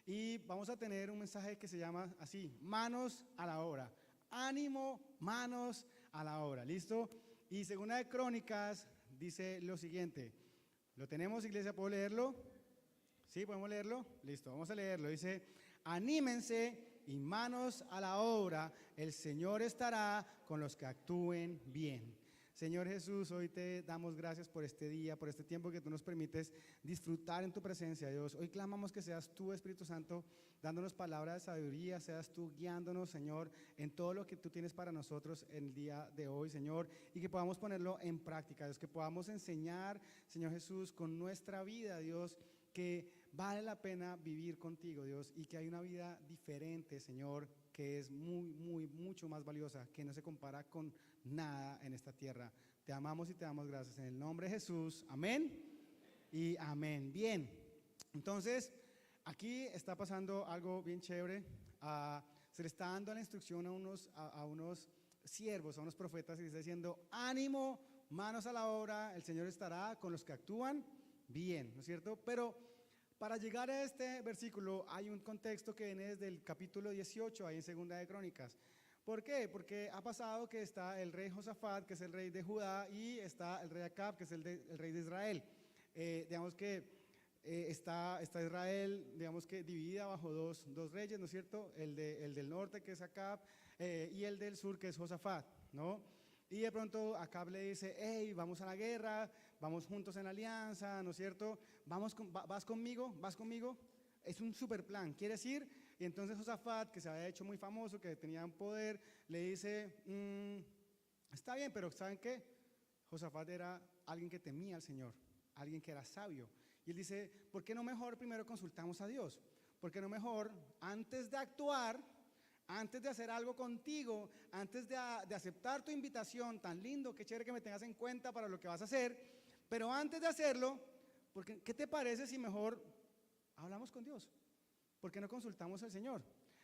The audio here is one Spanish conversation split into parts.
y vamos a tener un mensaje que se llama así, manos a la obra. Ánimo, manos a la obra, ¿listo? Y Segunda de Crónicas dice lo siguiente, ¿lo tenemos, iglesia? ¿Puedo leerlo? ¿Sí? ¿Podemos leerlo? Listo, vamos a leerlo. Dice, anímense y manos a la obra, el Señor estará con los que actúen bien. Señor Jesús, hoy te damos gracias por este día, por este tiempo que tú nos permites disfrutar en tu presencia, Dios. Hoy clamamos que seas tú, Espíritu Santo, dándonos palabras de sabiduría, seas tú guiándonos, Señor, en todo lo que tú tienes para nosotros en el día de hoy, Señor, y que podamos ponerlo en práctica, Dios, que podamos enseñar, Señor Jesús, con nuestra vida, Dios, que vale la pena vivir contigo, Dios, y que hay una vida diferente, Señor, que es mucho más valiosa, que no se compara con nada en esta tierra. Te amamos y te damos gracias en el nombre de Jesús, amén y amén. Bien, entonces aquí está pasando algo bien chévere. Se le está dando la instrucción a unos siervos, a unos profetas, y les está diciendo, ánimo, manos a la obra, el Señor estará con los que actúan bien, ¿no es cierto? Pero para llegar a este versículo hay un contexto que viene desde el capítulo 18, ahí en Segunda de Crónicas. ¿Por qué? Porque ha pasado que está el rey Josafat, que es el rey de Judá, y está el rey Acab, que es el rey de Israel. Digamos que está Israel, digamos que dividida bajo dos reyes, ¿no es cierto? El del norte, que es Acab, y el del sur, que es Josafat, ¿no? Y de pronto Acab le dice, hey, vamos a la guerra, vamos juntos en alianza, ¿no es cierto? ¿Vas conmigo? ¿Vas conmigo? Es un super plan, ¿quieres ir? Y entonces Josafat, que se había hecho muy famoso, que tenía un poder, le dice, está bien, pero ¿saben qué? Josafat era alguien que temía al Señor, alguien que era sabio. Y él dice, ¿por qué no mejor primero consultamos a Dios? ¿Por qué no mejor, antes de actuar, antes de hacer algo contigo, antes de aceptar tu invitación, tan lindo, qué chévere que me tengas en cuenta para lo que vas a hacer, pero antes de hacerlo, ¿qué te parece si mejor hablamos con Dios? ¿Por qué no consultamos al Señor?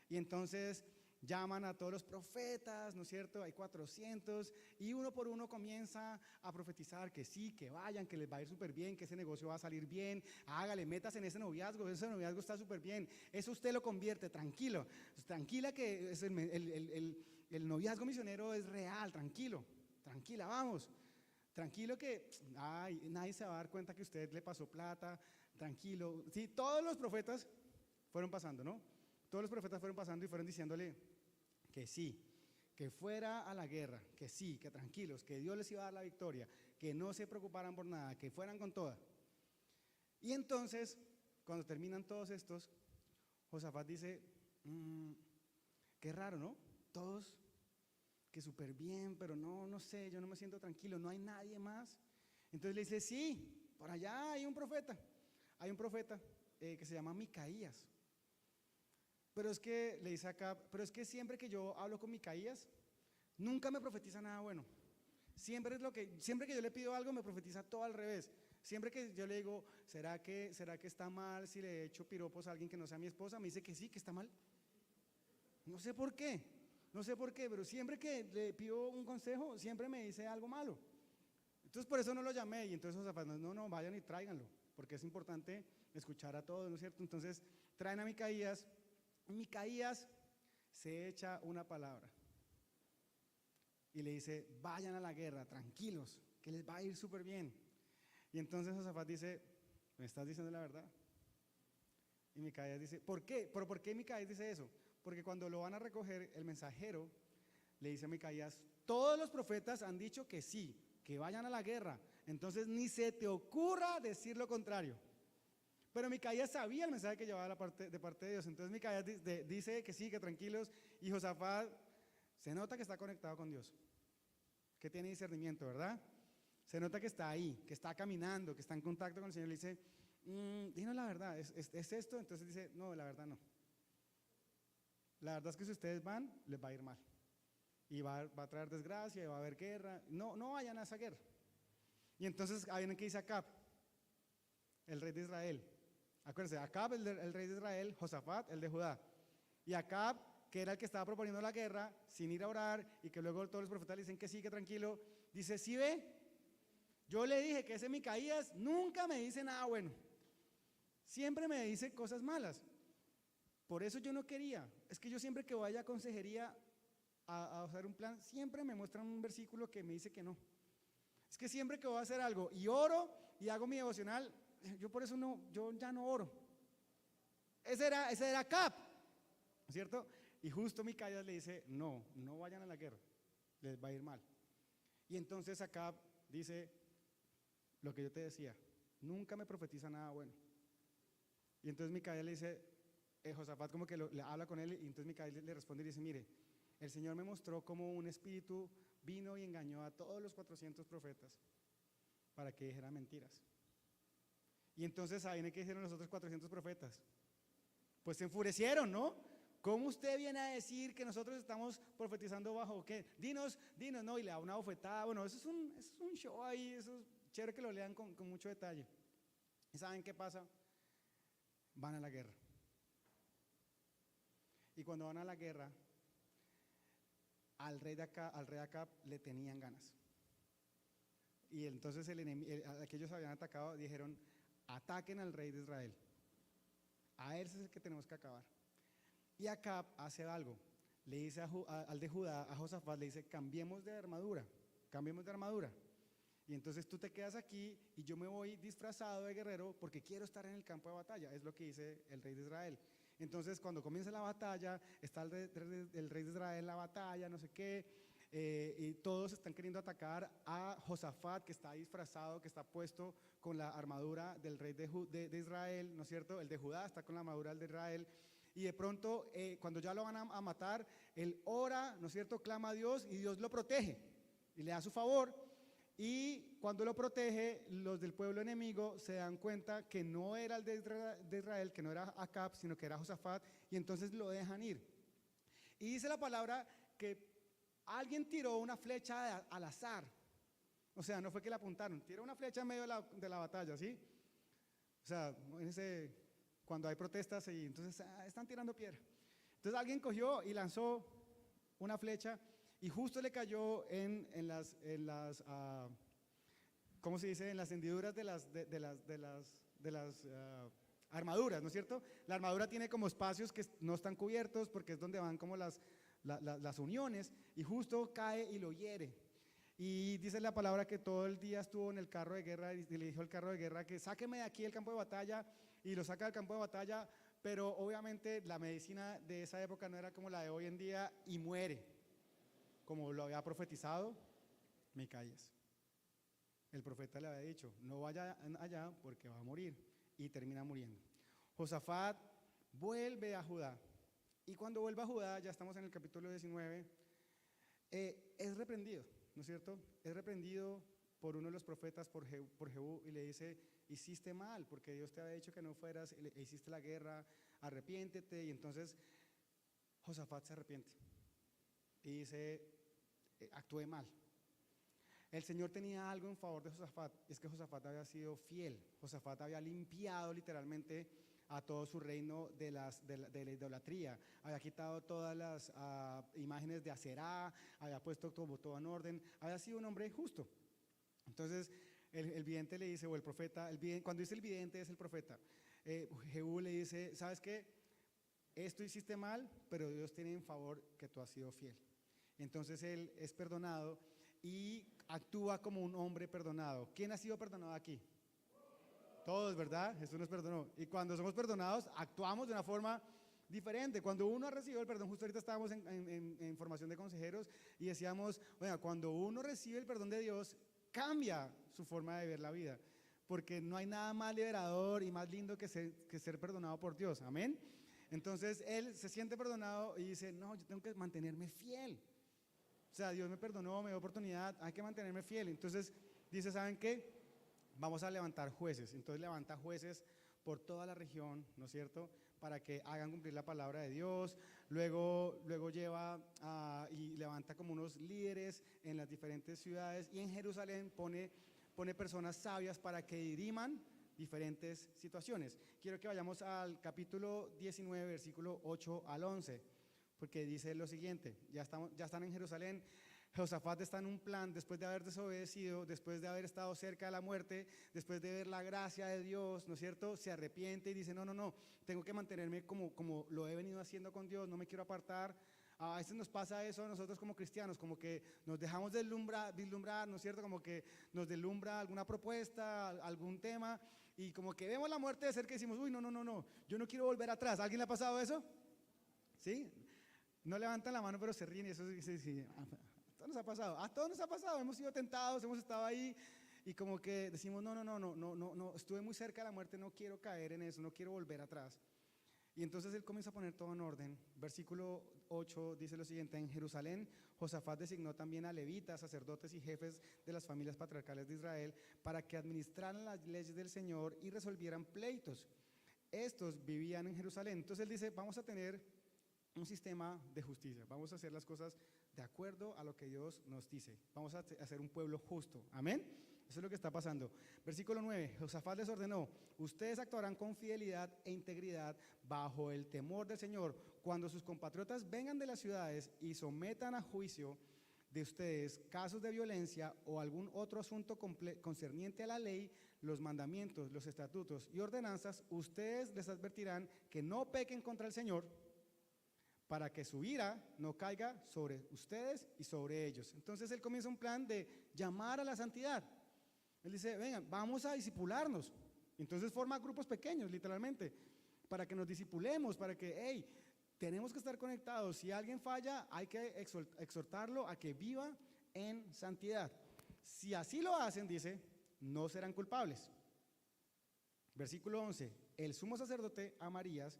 Y entonces llaman a todos los profetas, ¿no es cierto? Hay 400 y uno por uno comienza a profetizar que sí, que vayan, que les va a ir súper bien, que ese negocio va a salir bien, hágale, metas en ese noviazgo está súper bien, eso usted lo convierte, tranquilo, tranquila que es el noviazgo misionero es real, tranquilo, tranquila, vamos. Tranquilo que nadie se va a dar cuenta que usted le pasó plata, tranquilo. Sí, todos los profetas fueron pasando, ¿no? Todos los profetas fueron pasando y fueron diciéndole que sí, que fuera a la guerra, que sí, que tranquilos, que Dios les iba a dar la victoria, que no se preocuparan por nada, que fueran con toda. Y entonces, cuando terminan todos estos, Josafat dice, qué raro, ¿no? Todos, que súper bien, pero no sé, yo no me siento tranquilo, no hay nadie más. Entonces le dice, sí, por allá hay un profeta que se llama Micaías. Pero es que, le dice acá, pero es que siempre que yo hablo con Micaías, nunca me profetiza nada bueno. Siempre que yo le pido algo, me profetiza todo al revés. Siempre que yo le digo, ¿será que está mal si le echo piropos a alguien que no sea mi esposa? Me dice que sí, que está mal. No sé por qué, pero siempre que le pido un consejo, siempre me dice algo malo. Entonces por eso no lo llamé, y entonces Josafat, no, vayan y tráiganlo, porque es importante escuchar a todos, ¿no es cierto? Entonces traen a Micaías. Micaías se echa una palabra y le dice, vayan a la guerra, tranquilos, que les va a ir súper bien. Y entonces Josafat dice, ¿me estás diciendo la verdad? Y Micaías dice, ¿por qué? ¿Pero por qué Micaías dice eso? Porque cuando lo van a recoger, el mensajero le dice a Micaías, todos los profetas han dicho que sí, que vayan a la guerra, entonces ni se te ocurra decir lo contrario. Pero Micaías sabía el mensaje que llevaba de parte de Dios. Entonces Micaías dice que sí, que tranquilos. Y Josafat se nota que está conectado con Dios, que tiene discernimiento, ¿verdad? Se nota que está ahí, que está caminando, que está en contacto con el Señor. Le dice, dinos la verdad, ¿es esto? Entonces dice, no, la verdad no. La verdad es que si ustedes van, les va a ir mal. Y va a traer desgracia, y va a haber guerra. No vayan a esa guerra. Y entonces hay alguien que dice Acab, el rey de Israel. Acuérdense, Acab, el rey de Israel, Josafat, el de Judá. Y Acab, que era el que estaba proponiendo la guerra, sin ir a orar, y que luego todos los profetas le dicen que sí, que tranquilo, dice, ¿sí ve? Yo le dije que ese Micaías nunca me dice nada bueno. Siempre me dice cosas malas. Por eso yo no quería. Es que yo siempre que vaya a consejería a hacer un plan, siempre me muestran un versículo que me dice que no. Es que siempre que voy a hacer algo y oro y hago mi devocional, yo por eso no, yo ya no oro. Ese era Cap, ¿cierto? Y justo Micaías le dice, no, no vayan a la guerra, les va a ir mal. Y entonces Acab dice, lo que yo te decía, nunca me profetiza nada bueno. Y entonces Micaías le dice, Josafat como que le habla con él, y entonces Micaías le responde y dice, mire, el Señor me mostró cómo un espíritu vino y engañó a todos los 400 profetas para que dijeran mentiras. Y entonces, ¿saben qué hicieron los otros 400 profetas? Pues se enfurecieron, ¿no? ¿Cómo usted viene a decir que nosotros estamos profetizando bajo qué? Dinos, ¿no? Y le da una bofetada. Bueno, eso es un show ahí, eso es chévere que lo lean con mucho detalle. ¿Y saben qué pasa? Van a la guerra. Y cuando van a la guerra, al rey de Acab le tenían ganas. Y entonces aquellos habían atacado, dijeron, ataquen al rey de Israel. A él es el que tenemos que acabar. Y Acab hace algo, le dice al de Judá, a Josafat, le dice, cambiemos de armadura. Y entonces tú te quedas aquí y yo me voy disfrazado de guerrero porque quiero estar en el campo de batalla, es lo que dice el rey de Israel. Entonces cuando comienza la batalla, está el rey de Israel en la batalla, no sé qué, y todos están queriendo atacar a Josafat, que está disfrazado, que está puesto con la armadura del rey de Israel, ¿no es cierto? El de Judá está con la armadura del de Israel. Y de pronto, cuando ya lo van a matar, él ora, ¿no es cierto?, clama a Dios y Dios lo protege y le da su favor. Y cuando lo protege, los del pueblo enemigo se dan cuenta que no era el de Israel, que no era Acab, sino que era Josafat, y entonces lo dejan ir. Y dice la palabra que alguien tiró una flecha al azar. O sea, no fue que la apuntaron, tiró una flecha en medio de la batalla, ¿sí? O sea, cuando hay protestas y entonces están tirando piedra. Entonces alguien cogió y lanzó una flecha y justo le cayó en las ¿cómo se dice? En las hendiduras de las armaduras, ¿no es cierto? La armadura tiene como espacios que no están cubiertos porque es donde van como las uniones, y justo cae y lo hiere. Y dice la palabra que todo el día estuvo en el carro de guerra y le dijo al carro de guerra que sáqueme de aquí del campo de batalla, y lo saca del campo de batalla, pero obviamente la medicina de esa época no era como la de hoy en día y muere, como lo había profetizado Micaías. El profeta le había dicho, no vaya allá porque va a morir, y termina muriendo. Josafat vuelve a Judá, y cuando vuelve a Judá, ya estamos en el capítulo 19, es reprendido, ¿no es cierto? Es reprendido por uno de los profetas, por Jehú, y le dice, hiciste mal, porque Dios te había dicho que no fueras, hiciste la guerra, arrepiéntete. Y entonces Josafat se arrepiente y dice, actué mal. El Señor tenía algo en favor de Josafat, es que Josafat había sido fiel. Josafat había limpiado literalmente a todo su reino de la idolatría, había quitado todas las imágenes de Aserá, había puesto todo en orden, había sido un hombre justo. Entonces el vidente le dice, o el profeta, cuando dice el vidente es el profeta, Jehú le dice, ¿sabes qué? Esto hiciste mal, pero Dios tiene en favor que tú has sido fiel. Entonces él es perdonado y actúa como un hombre perdonado. ¿Quién ha sido perdonado aquí? Todos, ¿verdad? Jesús nos perdonó. Y cuando somos perdonados, actuamos de una forma diferente. Cuando uno ha recibido el perdón, justo ahorita estábamos en formación de consejeros y decíamos, bueno, cuando uno recibe el perdón de Dios, cambia su forma de ver la vida, porque no hay nada más liberador y más lindo que ser perdonado por Dios. Amén. Entonces él se siente perdonado y dice, no, yo tengo que mantenerme fiel. O sea, Dios me perdonó, me dio oportunidad, hay que mantenerme fiel. Entonces dice, ¿saben qué? Vamos a levantar jueces. Entonces levanta jueces por toda la región, ¿no es cierto?, para que hagan cumplir la palabra de Dios. Luego lleva y levanta como unos líderes en las diferentes ciudades, y en Jerusalén pone personas sabias para que diriman diferentes situaciones. Quiero que vayamos al capítulo 19, versículo 8 al 11, porque dice lo siguiente, ya están en Jerusalén. Josafat está en un plan después de haber desobedecido, después de haber estado cerca de la muerte, después de ver la gracia de Dios, ¿no es cierto? Se arrepiente y dice, no, tengo que mantenerme como lo he venido haciendo con Dios, no me quiero apartar. A veces nos pasa eso a nosotros como cristianos, como que nos dejamos vislumbrar, ¿no es cierto? Como que nos deslumbra alguna propuesta, algún tema, y como que vemos la muerte de cerca y decimos, uy, no, yo no quiero volver atrás. ¿A alguien le ha pasado eso? ¿Sí? No levantan la mano, pero se ríen y eso sí. A todos nos ha pasado, hemos sido tentados, hemos estado ahí y como que decimos, no, estuve muy cerca de la muerte, no quiero caer en eso, no quiero volver atrás. Y entonces él comienza a poner todo en orden. Versículo 8 dice lo siguiente: en Jerusalén, Josafat designó también a levitas, sacerdotes y jefes de las familias patriarcales de Israel para que administraran las leyes del Señor y resolvieran pleitos. Estos vivían en Jerusalén. Entonces él dice, vamos a tener un sistema de justicia, vamos a hacer las cosas de acuerdo a lo que Dios nos dice, vamos a hacer un pueblo justo, amén. Eso es lo que está pasando. Versículo 9, Josafat les ordenó, ustedes actuarán con fidelidad e integridad bajo el temor del Señor. Cuando sus compatriotas vengan de las ciudades y sometan a juicio de ustedes casos de violencia o algún otro asunto concerniente a la ley, los mandamientos, los estatutos y ordenanzas, ustedes les advertirán que no pequen contra el Señor, para que su ira no caiga sobre ustedes y sobre ellos. Entonces él comienza un plan de llamar a la santidad. Él dice, vengan, vamos a disipularnos. Entonces forma grupos pequeños, literalmente, para que nos disipulemos, para que, tenemos que estar conectados. Si alguien falla, hay que exhortarlo a que viva en santidad. Si así lo hacen, dice, no serán culpables. Versículo 11, el sumo sacerdote Amarías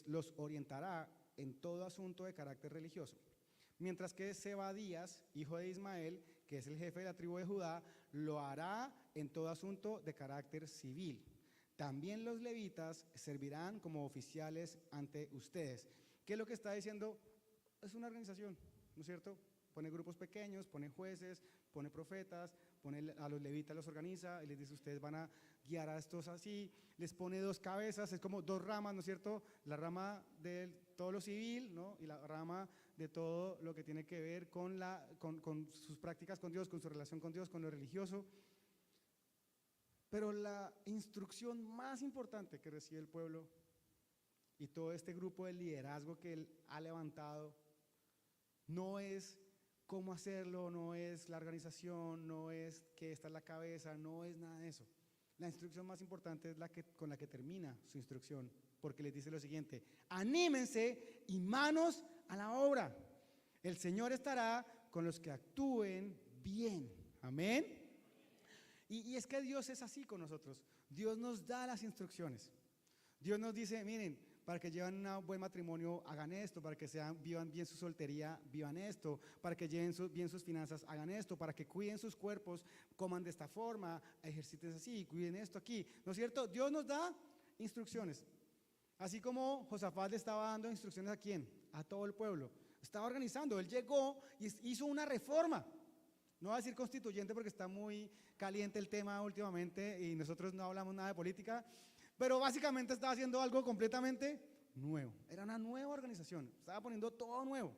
los orientará en todo asunto de carácter religioso, mientras que Zebadías, hijo de Ismael, que es el jefe de la tribu de Judá, lo hará en todo asunto de carácter civil. También los levitas servirán como oficiales ante ustedes. ¿Qué es lo que está diciendo? Es una organización, ¿no es cierto? Pone grupos pequeños, pone jueces, pone profetas, pone a los levitas, los organiza y les dice, ustedes van a guiar a estos así, les pone dos cabezas, es como dos ramas, ¿no es cierto? La rama de todo lo civil, ¿no? Y la rama de todo lo que tiene que ver con sus prácticas con Dios, con su relación con Dios, con lo religioso. Pero la instrucción más importante que recibe el pueblo y todo este grupo de liderazgo que él ha levantado no es cómo hacerlo, no es la organización, no es que esta es la cabeza, no es nada de eso. La instrucción más importante es con la que termina su instrucción, porque les dice lo siguiente: anímense y manos a la obra. El Señor estará con los que actúen bien. Amén. Y es que Dios es así con nosotros. Dios nos da las instrucciones. Dios nos dice, miren, para que lleven un buen matrimonio, hagan esto, para que vivan bien su soltería, vivan esto, para que lleven bien sus finanzas, hagan esto, para que cuiden sus cuerpos, coman de esta forma, ejerciten así, cuiden esto aquí, ¿no es cierto? Dios nos da instrucciones, así como Josafat le estaba dando instrucciones. ¿A quién? A todo el pueblo. Estaba organizando, él llegó y hizo una reforma. No voy a decir constituyente porque está muy caliente el tema últimamente y nosotros no hablamos nada de política, pero básicamente estaba haciendo algo completamente nuevo. Era una nueva organización, estaba poniendo todo nuevo.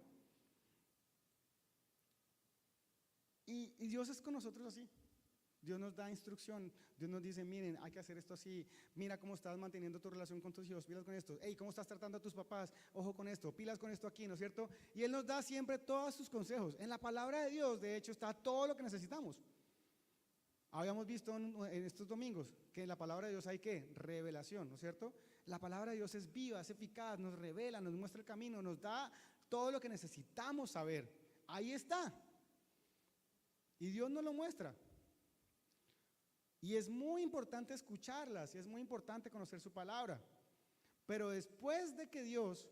Y Dios es con nosotros así. Dios nos da instrucción, Dios nos dice, miren, hay que hacer esto así, mira cómo estás manteniendo tu relación con tus hijos, pilas con esto, cómo estás tratando a tus papás, ojo con esto, pilas con esto aquí, ¿no es cierto? Y Él nos da siempre todos sus consejos. En la palabra de Dios, de hecho, está todo lo que necesitamos. Habíamos visto en estos domingos que en la palabra de Dios hay ¿qué? Revelación, ¿no es cierto? La palabra de Dios es viva, es eficaz, nos revela, nos muestra el camino, nos da todo lo que necesitamos saber. Ahí está. Y Dios nos lo muestra. Y es muy importante escucharlas, y es muy importante conocer su palabra. Pero después de que Dios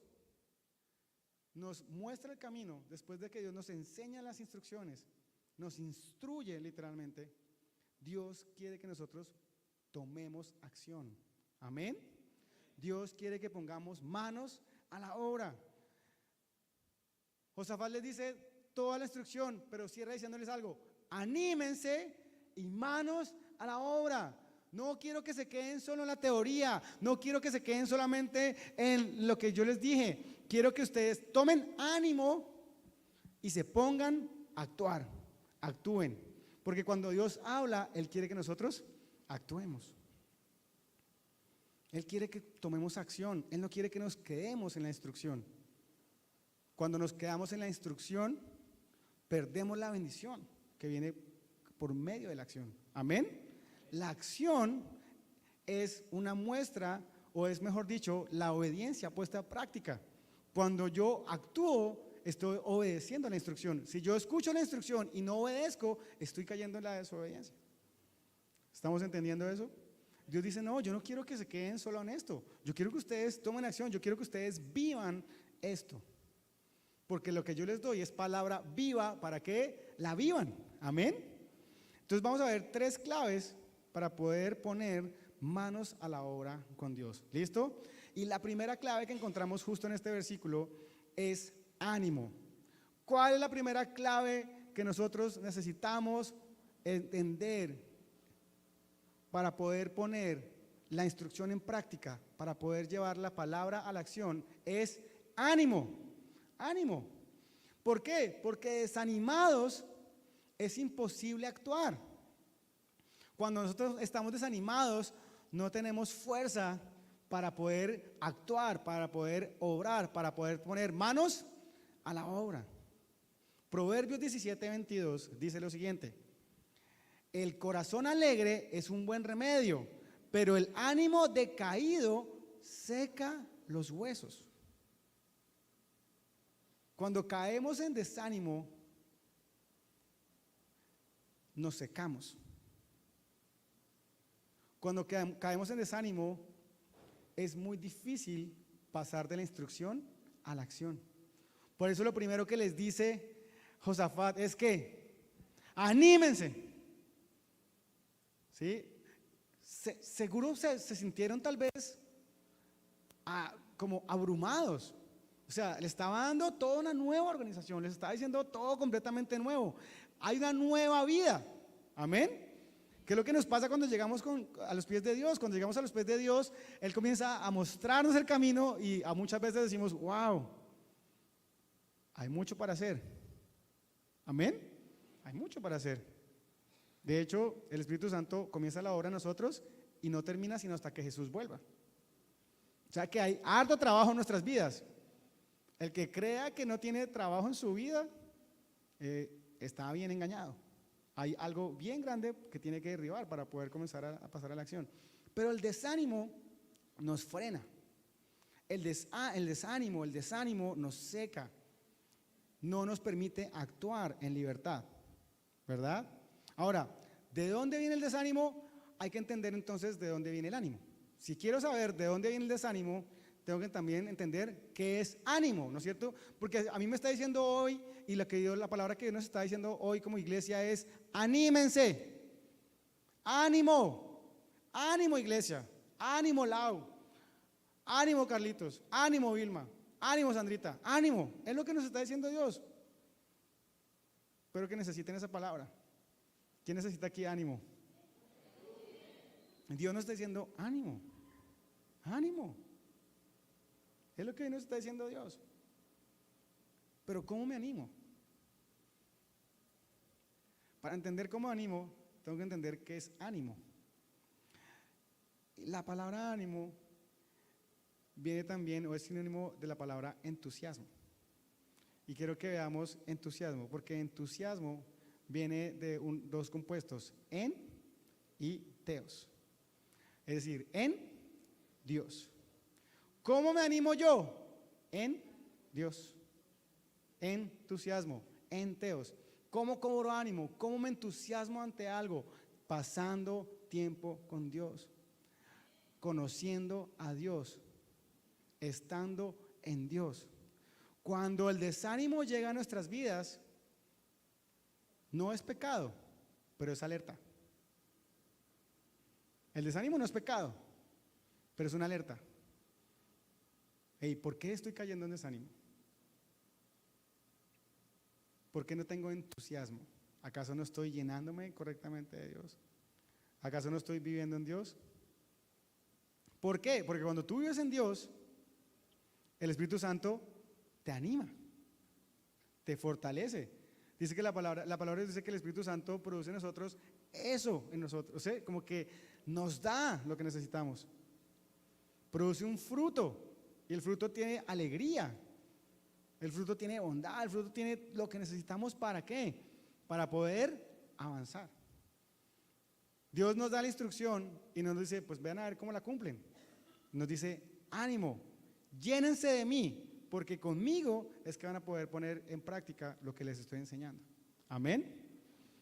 nos muestra el camino, después de que Dios nos enseña las instrucciones, nos instruye literalmente, Dios quiere que nosotros tomemos acción. Amén. Dios quiere que pongamos manos a la obra. Josafat les dice toda la instrucción, pero cierra diciéndoles algo: anímense y manos a la obra. No quiero que se queden solo en la teoría, no quiero que se queden solamente en lo que yo les dije. Quiero que ustedes tomen ánimo y se pongan actuar, actúen. Porque cuando Dios habla, Él quiere que nosotros actuemos. Él quiere que tomemos acción. Él no quiere que nos quedemos en la instrucción. Cuando nos quedamos en la instrucción, perdemos la bendición que viene por medio de la acción. Amén. La acción es una muestra, o es mejor dicho, la obediencia puesta a práctica. Cuando yo actúo, estoy obedeciendo la instrucción. Si yo escucho la instrucción y no obedezco, estoy cayendo en la desobediencia. ¿Estamos entendiendo eso? Dios dice, no, yo no quiero que se queden solo en esto. Yo quiero que ustedes tomen acción, yo quiero que ustedes vivan esto. Porque lo que yo les doy es palabra viva para que la vivan. Amén. Entonces vamos a ver 3 claves para poder poner manos a la obra con Dios. ¿Listo? Y la primera clave que encontramos justo en este versículo es ánimo. ¿Cuál es la primera clave que nosotros necesitamos entender para poder poner la instrucción en práctica, para poder llevar la palabra a la acción? Es ánimo. Ánimo. ¿Por qué? Porque desanimados es imposible actuar. Cuando nosotros estamos desanimados, no tenemos fuerza para poder actuar, para poder obrar, para poder poner manos a la obra. Proverbios 17:22 dice lo siguiente: el corazón alegre es un buen remedio, pero el ánimo decaído seca los huesos. Cuando caemos en desánimo, nos secamos. Cuando caemos en desánimo, es muy difícil pasar de la instrucción a la acción. Por eso lo primero que les dice Josafat es que anímense. ¿Sí? Seguro se sintieron tal vez como abrumados. O sea, le estaba dando toda una nueva organización, les estaba diciendo todo completamente nuevo. Hay una nueva vida. Amén. ¿Qué es lo que nos pasa cuando llegamos a los pies de Dios? Cuando llegamos a los pies de Dios, Él comienza a mostrarnos el camino y muchas veces decimos, wow, hay mucho para hacer. Amén. Hay mucho para hacer. De hecho, el Espíritu Santo comienza la obra en nosotros y no termina sino hasta que Jesús vuelva. O sea que hay harto trabajo en nuestras vidas. El que crea que no tiene trabajo en su vida, está bien engañado. Hay algo bien grande que tiene que derribar para poder comenzar a pasar a la acción. Pero el desánimo nos frena. El desánimo nos seca. No nos permite actuar en libertad. ¿Verdad? Ahora, ¿de dónde viene el desánimo? Hay que entender entonces de dónde viene el ánimo. Si quiero saber de dónde viene el desánimo, tengo que también entender qué es ánimo, ¿no es cierto? Porque a mí me está diciendo hoy, y la palabra que Dios nos está diciendo hoy como iglesia es anímense, ánimo, ánimo iglesia, ánimo Lau, ánimo Carlitos, ánimo Vilma, ánimo Sandrita, ánimo, es lo que nos está diciendo Dios. Espero que necesiten esa palabra. ¿Quién necesita aquí ánimo? Dios nos está diciendo ánimo, ánimo. Es lo que nos está diciendo Dios. Pero ¿cómo me animo? Para entender cómo animo, tengo que entender qué es ánimo. La palabra ánimo viene también, o es sinónimo de la palabra entusiasmo. Y quiero que veamos entusiasmo, porque entusiasmo viene de dos compuestos, en y teos. Es decir, en Dios. ¿Cómo me animo yo? En Dios. Entusiasmo, en teos. ¿Cómo cobro ánimo? ¿Cómo me entusiasmo ante algo? Pasando tiempo con Dios, conociendo a Dios, estando en Dios. Cuando el desánimo llega a nuestras vidas, no es pecado, pero es alerta. El desánimo no es pecado, pero es una alerta. Hey, ¿por qué estoy cayendo en desánimo? ¿Por qué no tengo entusiasmo? ¿Acaso no estoy llenándome correctamente de Dios? ¿Acaso no estoy viviendo en Dios? ¿Por qué? Porque cuando tú vives en Dios, el Espíritu Santo te anima, te fortalece, Dice que la palabra dice que el Espíritu Santo produce en nosotros eso, en nosotros, ¿sí? Como que nos da lo que necesitamos. Produce un fruto, y el fruto tiene alegría, el fruto tiene bondad, el fruto tiene lo que necesitamos. ¿Para qué? Para poder avanzar. Dios nos da la instrucción y nos dice, pues vean a ver cómo la cumplen. Nos dice, ánimo, llénense de mí, porque conmigo es que van a poder poner en práctica lo que les estoy enseñando. Amén.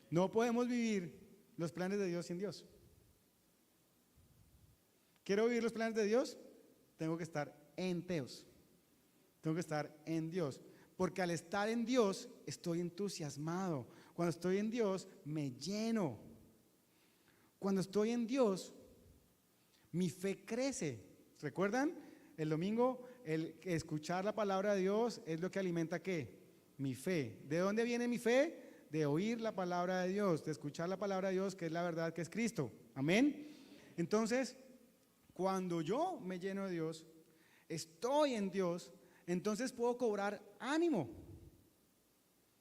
No podemos vivir los planes de Dios sin Dios. ¿Quiero vivir los planes de Dios? Tengo que estar en Teos. Tengo que estar en Dios. Porque al estar en Dios estoy entusiasmado. Cuando estoy en Dios me lleno. Cuando estoy en Dios, mi fe crece. ¿Recuerdan? El domingo, el escuchar la palabra de Dios es lo que alimenta ¿qué? Mi fe. ¿De dónde viene mi fe? De oír la palabra de Dios, de escuchar la palabra de Dios, que es la verdad, que es Cristo. Amén. Entonces, cuando yo me lleno de Dios, estoy en Dios, entonces puedo cobrar ánimo.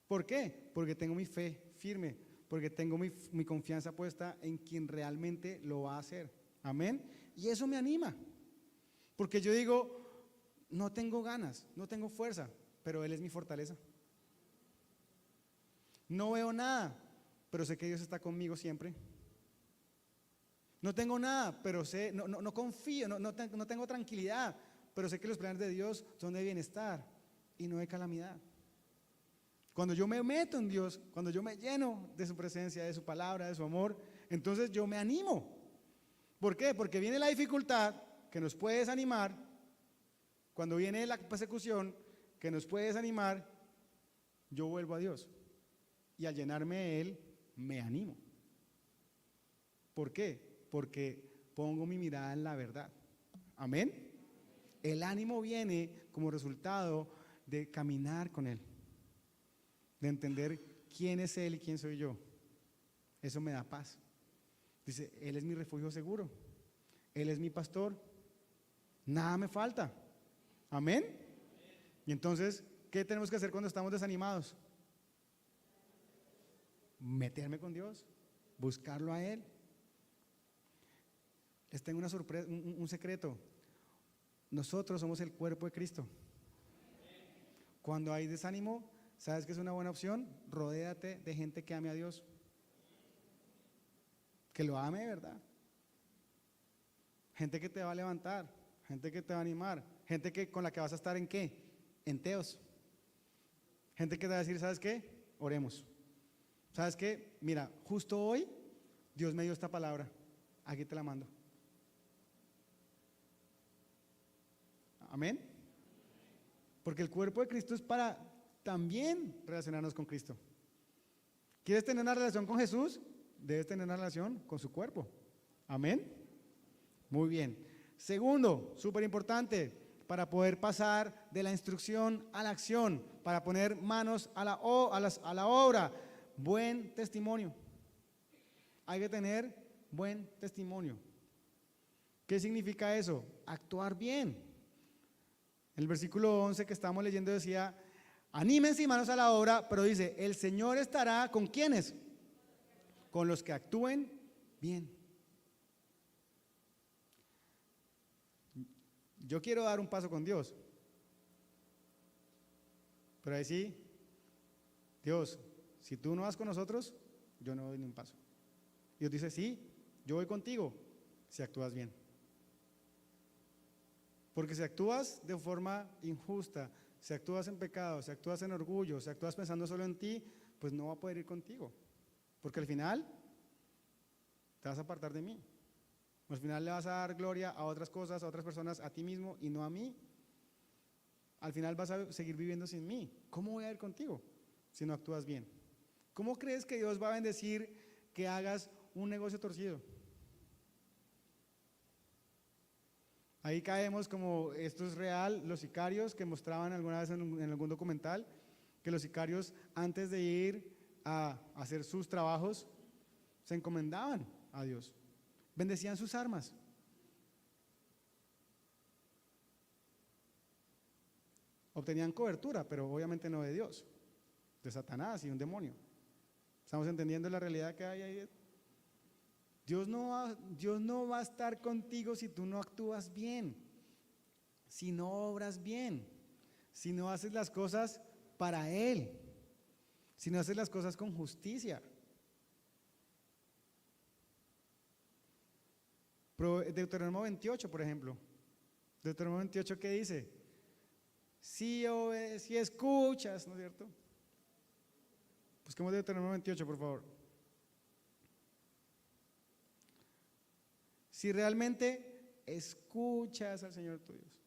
¿Por qué? Porque tengo mi fe firme, porque tengo mi confianza puesta en quien realmente lo va a hacer. Amén. Y eso me anima, porque yo digo, no tengo ganas, no tengo fuerza, pero Él es mi fortaleza. No veo nada, pero sé que Dios está conmigo siempre. No tengo nada, pero sé, no confío, no tengo tranquilidad, pero sé que los planes de Dios son de bienestar y no de calamidad. Cuando yo me meto en Dios, cuando yo me lleno de su presencia, de su palabra, de su amor, entonces yo me animo. ¿Por qué? Porque viene la dificultad que nos puede desanimar, cuando viene la persecución que nos puede desanimar, yo vuelvo a Dios y al llenarme de Él, me animo. ¿Por qué? Porque pongo mi mirada en la verdad. Amén. El ánimo viene como resultado de caminar con Él, de entender quién es Él y quién soy yo. Eso me da paz. Dice, Él es mi refugio seguro, Él es mi pastor, nada me falta. Amén. Y entonces, ¿qué tenemos que hacer cuando estamos desanimados? Meterme con Dios, buscarlo a Él. Les tengo una sorpresa, un secreto. Nosotros somos el cuerpo de Cristo. Cuando hay desánimo, ¿sabes qué es una buena opción? Rodéate de gente que ame a Dios, que lo ame de verdad. Gente que te va a levantar, gente que te va a animar, gente con la que vas a estar ¿en qué? En Teos. Gente que te va a decir, ¿sabes qué? Oremos. ¿Sabes qué? Mira, justo hoy Dios me dio esta palabra, aquí te la mando. Amén. Porque el cuerpo de Cristo es para también relacionarnos con Cristo. ¿Quieres tener una relación con Jesús? Debes tener una relación con su cuerpo. Amén. Muy bien. Segundo, súper importante, para poder pasar de la instrucción a la acción, para poner manos a la obra, buen testimonio. Hay que tener buen testimonio. ¿Qué significa eso? Actuar bien. El versículo 11 que estamos leyendo decía, anímense y manos a la obra, pero dice, el Señor estará ¿con quiénes? Con los que actúen bien. Yo quiero dar un paso con Dios, pero ahí sí, Dios, si tú no vas con nosotros, yo no doy ni un paso. Dios dice, sí, yo voy contigo, si actúas bien. Porque si actúas de forma injusta, si actúas en pecado, si actúas en orgullo, si actúas pensando solo en ti, pues no va a poder ir contigo. Porque al final te vas a apartar de mí. Al final le vas a dar gloria a otras cosas, a otras personas, a ti mismo y no a mí. Al final vas a seguir viviendo sin mí. ¿Cómo voy a ir contigo si no actúas bien? ¿Cómo crees que Dios va a bendecir que hagas un negocio torcido? Ahí caemos como, esto es real, los sicarios que mostraban alguna vez en algún documental, que los sicarios antes de ir a hacer sus trabajos, se encomendaban a Dios, bendecían sus armas. Obtenían cobertura, pero obviamente no de Dios. de Satanás y un demonio. ¿Estamos entendiendo la realidad que hay ahí? Dios no va a estar contigo si tú no actúas bien, si no obras bien, si no haces las cosas para Él, si no haces las cosas con justicia. Deuteronomio 28, por ejemplo. Deuteronomio 28, ¿qué dice? Si escuchas, ¿no es cierto? Busquemos Deuteronomio 28, por favor. Si realmente escuchas al Señor tu Dios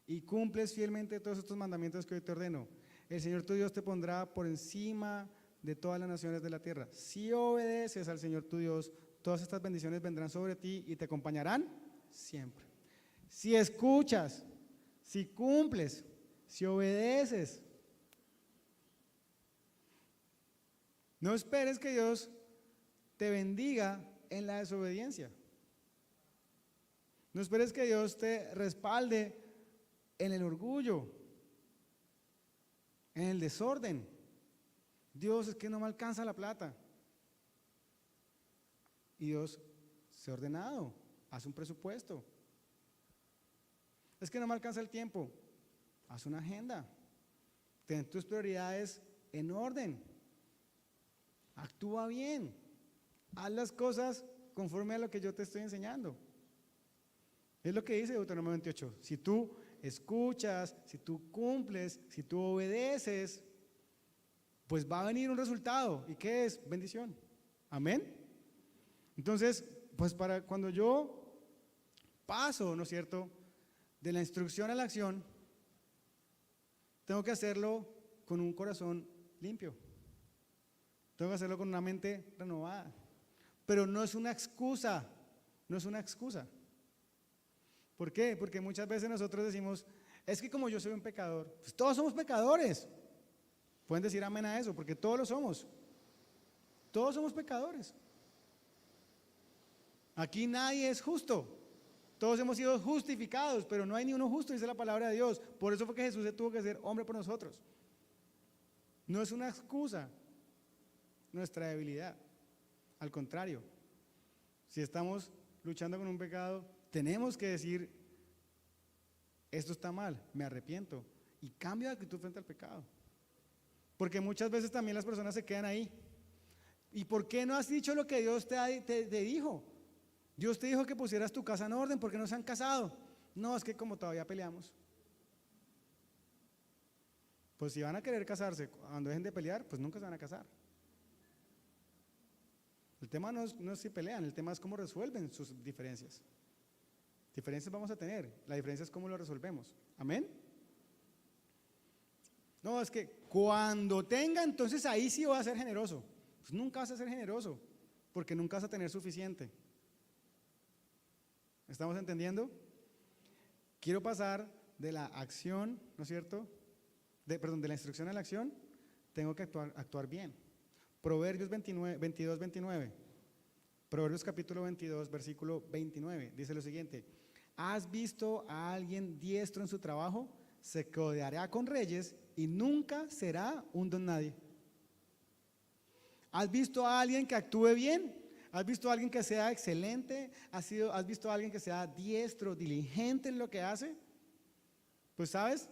y cumples fielmente todos estos mandamientos que hoy te ordeno, el Señor tu Dios te pondrá por encima de todas las naciones de la tierra. Si obedeces al Señor tu Dios, todas estas bendiciones vendrán sobre ti y te acompañarán siempre. Si escuchas, si cumples, si obedeces. No esperes que Dios te bendiga en la desobediencia. No esperes que Dios te respalde en el orgullo, en el desorden. Dios, es que no me alcanza la plata. Y Dios, sé ordenado, haz un presupuesto. Es que no me alcanza el tiempo, haz una agenda. Ten tus prioridades en orden. Actúa bien. Haz las cosas conforme a lo que yo te estoy enseñando. Es lo que dice Deuteronomio 28. Si tú escuchas, si tú cumples, si tú obedeces, pues va a venir un resultado. ¿Y qué es? Bendición. Amén. Entonces, pues para cuando yo paso, ¿no es cierto?, de la instrucción a la acción, tengo que hacerlo con un corazón limpio. Tengo que hacerlo con una mente renovada. Pero no es una excusa, no es una excusa. ¿Por qué? Porque muchas veces nosotros decimos, es que como yo soy un pecador, pues todos somos pecadores. Pueden decir amén a eso, porque todos lo somos. Todos somos pecadores. Aquí nadie es justo. Todos hemos sido justificados, pero no hay ni uno justo, dice la palabra de Dios. Por eso fue que Jesús se tuvo que hacer hombre por nosotros. No es una excusa nuestra debilidad. Al contrario, si estamos luchando con un pecado, tenemos que decir, esto está mal, me arrepiento y cambio de actitud frente al pecado. Porque muchas veces también las personas se quedan ahí. ¿Y por qué no has dicho lo que Dios te dijo? Dios te dijo que pusieras tu casa en orden, ¿por qué no se han casado? No, es que como todavía peleamos. Pues si van a querer casarse cuando dejen de pelear, pues nunca se van a casar. El tema no es si pelean, el tema es cómo resuelven sus diferencias. Diferencias vamos a tener, la diferencia es cómo lo resolvemos. ¿Amén? No, es que cuando tenga, entonces ahí sí voy a ser generoso. Pues nunca vas a ser generoso, porque nunca vas a tener suficiente. ¿Estamos entendiendo? Quiero pasar de la acción, ¿no es cierto? De la instrucción a la acción, tengo que actuar bien. Proverbios 22, 29. Proverbios capítulo 22, versículo 29, dice lo siguiente: ¿has visto a alguien diestro en su trabajo? Se codeará con reyes y nunca será un don nadie. ¿Has visto a alguien que actúe bien? ¿Has visto a alguien que sea excelente? ¿Has visto a alguien que sea diestro, diligente en lo que hace? Pues sabes,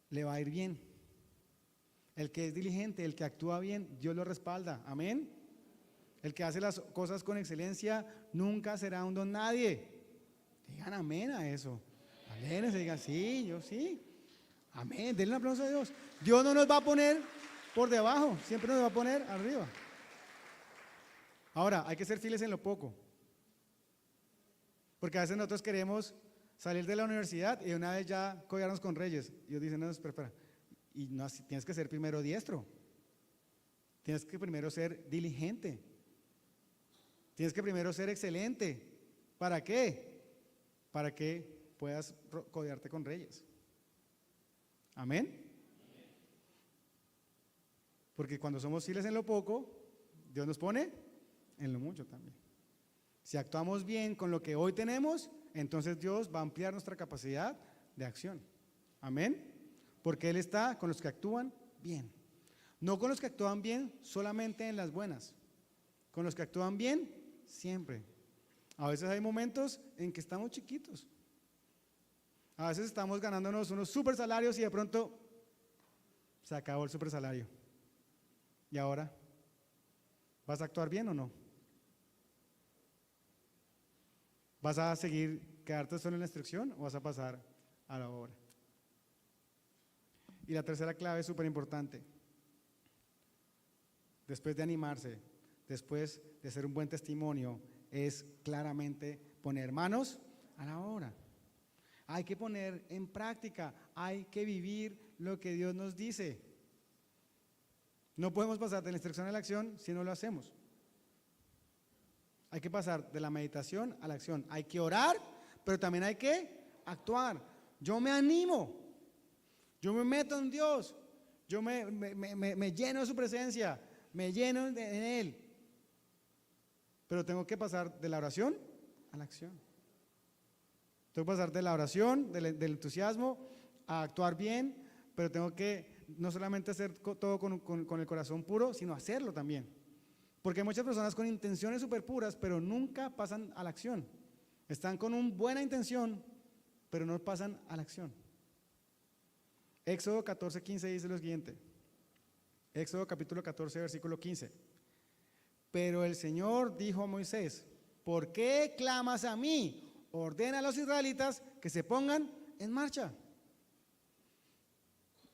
le va a ir bien. El que es diligente, el que actúa bien, Dios lo respalda. Amén. El que hace las cosas con excelencia nunca será un don nadie. Digan amén a eso. Amén, se digan sí, yo sí. Amén, denle un aplauso a Dios. Dios no nos va a poner por debajo, siempre nos va a poner arriba. Ahora, hay que ser fieles en lo poco. Porque a veces nosotros queremos salir de la universidad y una vez ya codearnos con reyes. Y Dios dice, no, espera. Y no, tienes que ser primero diestro. Tienes que primero ser diligente. Tienes que primero ser excelente. ¿Para qué? Para que puedas codearte con reyes. Amén. Porque cuando somos fieles en lo poco, Dios nos pone en lo mucho también. Si actuamos bien con lo que hoy tenemos, entonces Dios va a ampliar nuestra capacidad de acción. Amén. Porque Él está con los que actúan bien. No con los que actúan bien solamente en las buenas, con los que actúan bien siempre. A veces hay momentos en que estamos chiquitos. A veces estamos ganándonos unos super salarios y de pronto se acabó el super salario. ¿Y ahora? ¿Vas a actuar bien o no? ¿Vas a seguir, quedarte solo en la instrucción o vas a pasar a la obra? Y la tercera clave es súper importante. Después de animarse, después de ser un buen testimonio, es claramente poner manos a la obra. Hay que poner en práctica, hay que vivir lo que Dios nos dice. No podemos pasar de la instrucción a la acción si no lo hacemos. Hay que pasar de la meditación a la acción. Hay que orar, pero también hay que actuar. Yo me animo, yo me meto en Dios, yo me lleno de su presencia, me lleno en Él. Pero tengo que pasar de la oración a la acción. Tengo que pasar de la oración, del entusiasmo, a actuar bien, pero tengo que no solamente hacer todo con el corazón puro, sino hacerlo también. Porque hay muchas personas con intenciones súper puras, pero nunca pasan a la acción. Están con una buena intención, pero no pasan a la acción. Éxodo 14:15 dice lo siguiente. Éxodo capítulo 14, versículo 15. Pero el Señor dijo a Moisés: ¿por qué clamas a mí? Ordena a los israelitas que se pongan en marcha.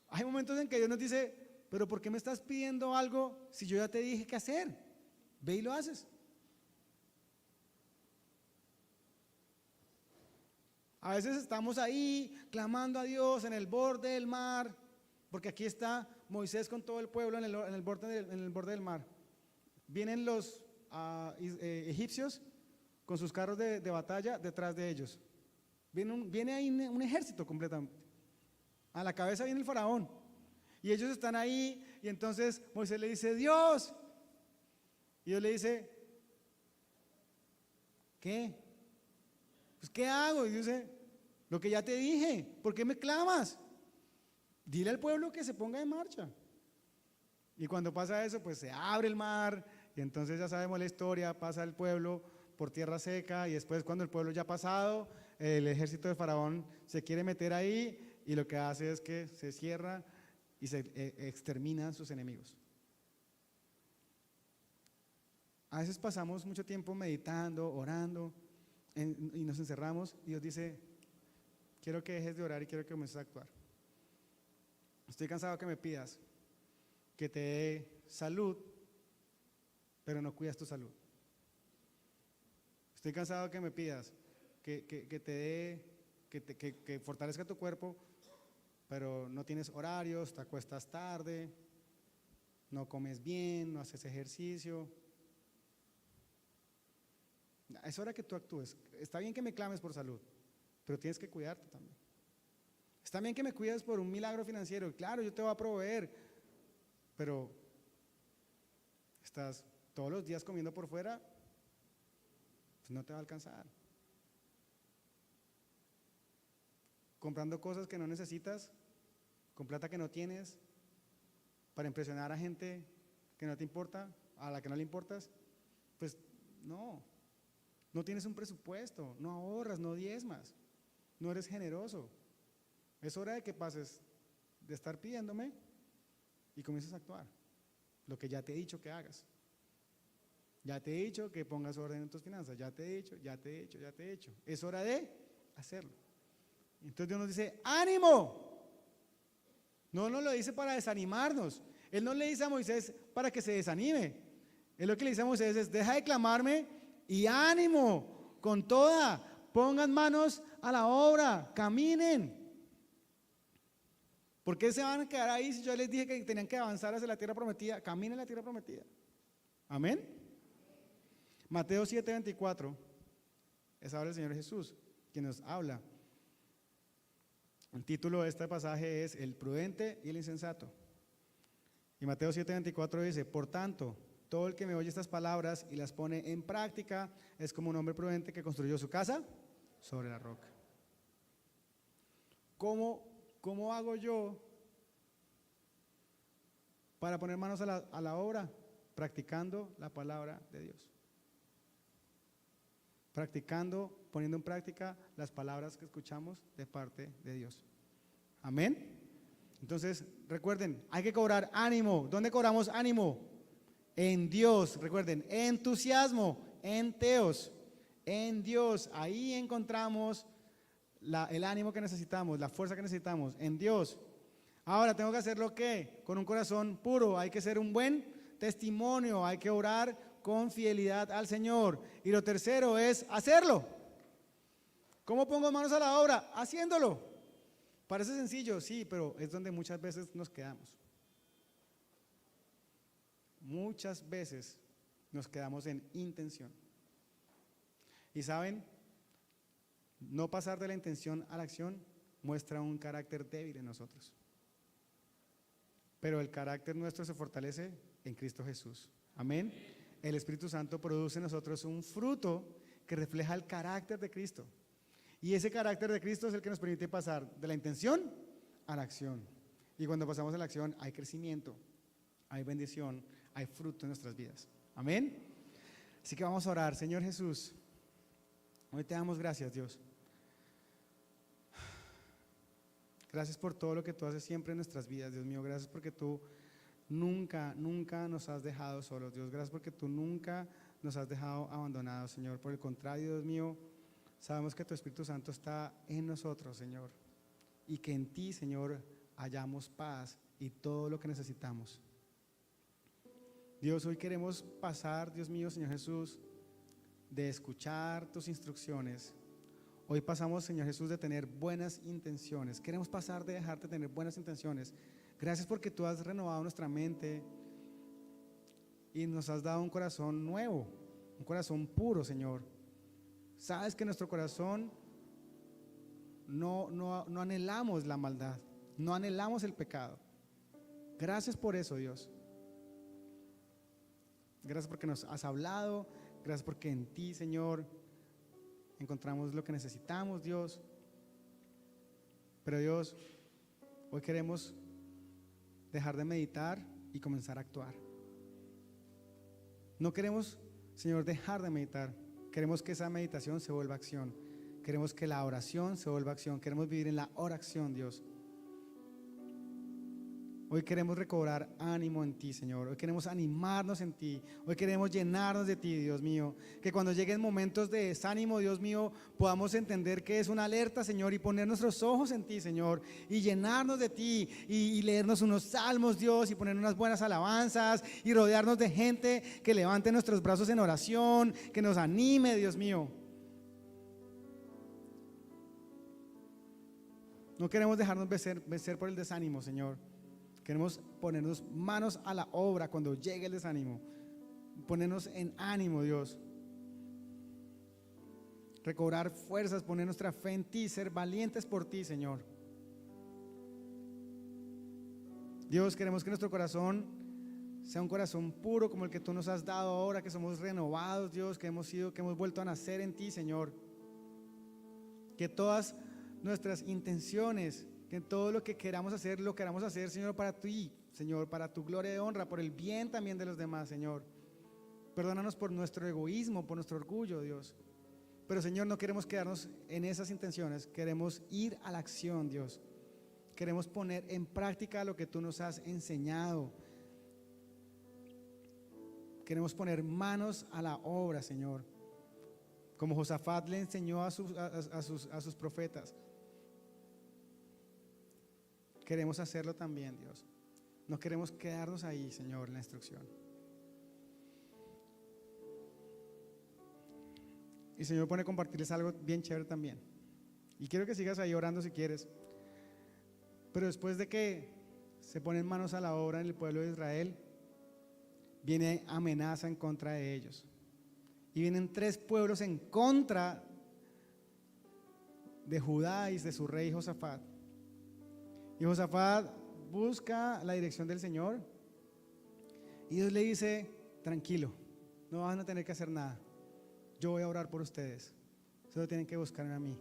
Hay momentos en que Dios nos dice: pero ¿por qué me estás pidiendo algo si yo ya te dije qué hacer? Ve y lo haces. A veces estamos ahí clamando a Dios en el borde del mar, porque aquí está Moisés con todo el pueblo en el borde del mar. Vienen los egipcios con sus carros de batalla detrás de ellos. Viene ahí un ejército completamente. A la cabeza viene el faraón. Y ellos están ahí y entonces Moisés le dice: Dios. Y Dios le dice: ¿qué? Pues ¿qué hago? Y dice: lo que ya te dije. ¿Por qué me clamas? Dile al pueblo que se ponga en marcha. Y cuando pasa eso, pues se abre el mar y entonces ya sabemos la historia, pasa el pueblo por tierra seca y después cuando el pueblo ya ha pasado, el ejército de Faraón se quiere meter ahí y lo que hace es que se cierra y se exterminan sus enemigos. A veces pasamos mucho tiempo meditando, orando y nos encerramos y Dios dice: quiero que dejes de orar y quiero que comiences a actuar. Estoy cansado que me pidas que te dé salud, pero no cuidas tu salud. Estoy cansado que me pidas que fortalezca tu cuerpo, pero no tienes horarios, te acuestas tarde, no comes bien, no haces ejercicio. Es hora que tú actúes. Está bien que me clames por salud, pero tienes que cuidarte también. Está bien que me cuides por un milagro financiero. Claro, yo te voy a proveer, pero estás todos los días comiendo por fuera, pues no te va a alcanzar. Comprando cosas que no necesitas, con plata que no tienes, para impresionar a gente que no te importa, a la que no le importas, pues no tienes un presupuesto, no ahorras, no diezmas, no eres generoso. Es hora de que pases de estar pidiéndome y comiences a actuar lo que ya te he dicho que hagas. Ya te he dicho que pongas orden en tus finanzas, ya te he dicho. Es hora de hacerlo. Entonces Dios nos dice: ¡ánimo! No nos lo dice para desanimarnos. Él no le dice a Moisés para que se desanime. Él lo que le dice a Moisés es: deja de clamarme y ánimo, con toda, pongan manos a la obra, caminen. ¿Por qué se van a quedar ahí si yo les dije que tenían que avanzar hacia la tierra prometida? Caminen la tierra prometida. Amén. Mateo 7:24, es ahora el Señor Jesús quien nos habla. El título de este pasaje es El prudente y el insensato. Y Mateo 7:24 dice: por tanto, todo el que me oye estas palabras y las pone en práctica es como un hombre prudente que construyó su casa sobre la roca. ¿Cómo hago yo para poner manos a la obra, practicando la palabra de Dios. Practicando, poniendo en práctica las palabras que escuchamos de parte de Dios. Amén. Entonces, recuerden, hay que cobrar ánimo. ¿Dónde cobramos ánimo? En Dios. Recuerden, entusiasmo, en teos, en Dios. Ahí encontramos el ánimo que necesitamos, la fuerza que necesitamos, en Dios. Ahora, tengo que hacerlo ¿qué? Con un corazón puro. Hay que ser un buen testimonio, hay que orar con fidelidad al Señor. Y lo tercero es hacerlo. ¿Cómo pongo manos a la obra? Haciéndolo. Parece sencillo, sí, pero es donde muchas veces nos quedamos. Muchas veces nos quedamos en intención. Y saben, no pasar de la intención a la acción muestra un carácter débil en nosotros. Pero el carácter nuestro se fortalece en Cristo Jesús. Amén. El Espíritu Santo produce en nosotros un fruto que refleja el carácter de Cristo. Y ese carácter de Cristo es el que nos permite pasar de la intención a la acción. Y cuando pasamos a la acción hay crecimiento, hay bendición, hay fruto en nuestras vidas. Amén. Así que vamos a orar. Señor Jesús, hoy te damos gracias, Dios. Gracias por todo lo que tú haces siempre en nuestras vidas, Dios mío. Gracias porque tú nunca nos has dejado solos, Dios. Gracias porque tú nunca nos has dejado abandonados, Señor. Por el contrario, Dios mío, sabemos que tu Espíritu Santo está en nosotros, Señor. Y que en ti, Señor, hallamos paz y todo lo que necesitamos. Dios, hoy queremos pasar, Dios mío, Señor Jesús, de escuchar tus instrucciones. Hoy pasamos, Señor Jesús, de tener buenas intenciones. Queremos pasar de dejarte tener buenas intenciones. Gracias porque tú has renovado nuestra mente y nos has dado un corazón nuevo, un corazón puro, Señor. Sabes que en nuestro corazón no anhelamos la maldad, no anhelamos el pecado. Gracias por eso, Dios. Gracias porque nos has hablado, gracias porque en ti, Señor, encontramos lo que necesitamos, Dios. Pero Dios, hoy queremos dejar de meditar y comenzar a actuar. No queremos, Señor, dejar de meditar. Queremos que esa meditación se vuelva acción. Queremos que la oración se vuelva acción. Queremos vivir en la oración, Dios. Hoy queremos recobrar ánimo en ti, Señor. Hoy queremos animarnos en ti. Hoy queremos llenarnos de ti, Dios mío. Que cuando lleguen momentos de desánimo, Dios mío, podamos entender que es una alerta, Señor, y poner nuestros ojos en ti, Señor, y llenarnos de ti, y leernos unos salmos, Dios, y poner unas buenas alabanzas, y rodearnos de gente que levante nuestros brazos en oración, que nos anime, Dios mío. No queremos dejarnos vencer por el desánimo, Señor. Queremos ponernos manos a la obra cuando llegue el desánimo. Ponernos en ánimo, Dios. Recobrar fuerzas, poner nuestra fe en ti, ser valientes por ti, Señor. Dios, queremos que nuestro corazón sea un corazón puro como el que tú nos has dado ahora, que somos renovados, Dios, que hemos vuelto a nacer en ti, Señor. Que todas nuestras intenciones, que todo lo que queramos hacer, lo queramos hacer, Señor, para ti, Señor, para tu gloria y honra, por el bien también de los demás, Señor. Perdónanos por nuestro egoísmo, por nuestro orgullo, Dios. Pero, Señor, no queremos quedarnos en esas intenciones, queremos ir a la acción, Dios. Queremos poner en práctica lo que tú nos has enseñado. Queremos poner manos a la obra, Señor. Como Josafat le enseñó a sus profetas. Queremos hacerlo también, Dios. No queremos quedarnos ahí, Señor, en la instrucción. Y Señor, pone a compartirles algo bien chévere también. Y quiero que sigas ahí orando si quieres. Pero después de que se ponen manos a la obra en el pueblo de Israel, viene amenaza en contra de ellos. Y vienen 3 pueblos en contra de Judá y de su rey Josafat. Y Josafat busca la dirección del Señor y Dios le dice: tranquilo, no van a tener que hacer nada, yo voy a orar por ustedes, solo tienen que buscarme a mí.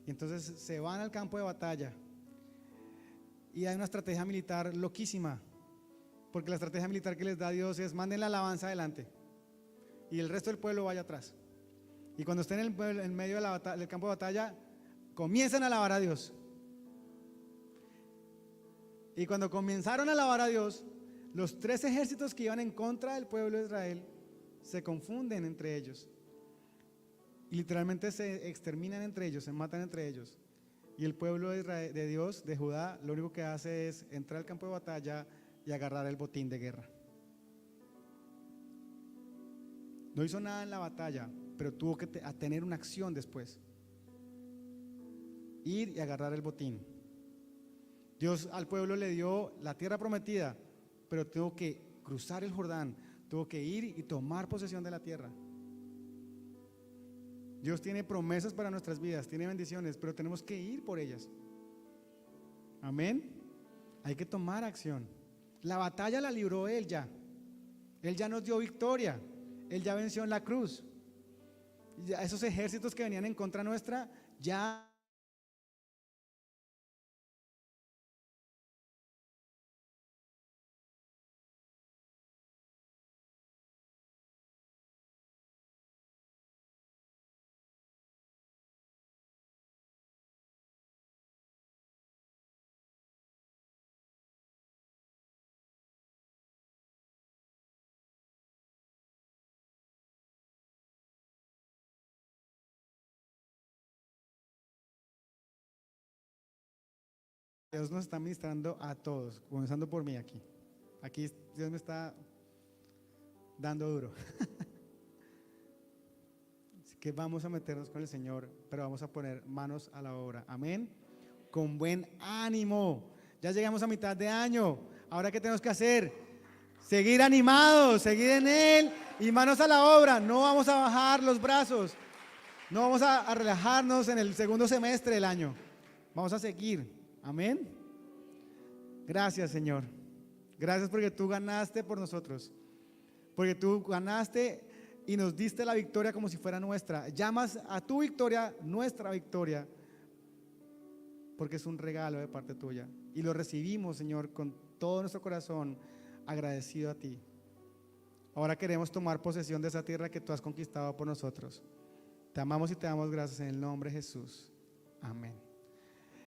Y entonces se van al campo de batalla y hay una estrategia militar loquísima. porque la estrategia militar que les da Dios es: manden la alabanza adelante y el resto del pueblo vaya atrás. Y cuando estén en medio de del campo de batalla, comiencen a alabar a Dios. Y cuando comenzaron a alabar a Dios, los 3 ejércitos que iban en contra del pueblo de Israel se confunden entre ellos. Y literalmente se exterminan entre ellos, se matan entre ellos. Y el pueblo de Israel, de Dios, de Judá, lo único que hace es entrar al campo de batalla y agarrar el botín de guerra. No hizo nada en la batalla, pero tuvo que tener una acción después. Ir y agarrar el botín. Dios al pueblo le dio la tierra prometida, pero tuvo que cruzar el Jordán, tuvo que ir y tomar posesión de la tierra. Dios tiene promesas para nuestras vidas, tiene bendiciones, pero tenemos que ir por ellas. Amén. Hay que tomar acción. La batalla la libró Él ya. Él ya nos dio victoria. Él ya venció en la cruz. Ya esos ejércitos que venían en contra nuestra, ya Dios nos está ministrando a todos, comenzando por mí aquí. Aquí Dios me está dando duro. Así que vamos a meternos con el Señor, pero vamos a poner manos a la obra. Amén. Con buen ánimo. Ya llegamos a mitad de año. Ahora, ¿qué tenemos que hacer? Seguir animados, seguir en Él y manos a la obra. No vamos a bajar los brazos. No vamos a relajarnos en el segundo semestre del año. Vamos a seguir. Amén. Gracias, Señor. Gracias porque tú ganaste por nosotros. Porque tú ganaste y nos diste la victoria como si fuera nuestra. Llamas a tu victoria nuestra victoria, porque es un regalo de parte tuya. Y lo recibimos, Señor, con todo nuestro corazón, agradecido a ti. Ahora queremos tomar posesión de esa tierra que tú has conquistado por nosotros. Te amamos y te damos gracias en el nombre de Jesús. Amén.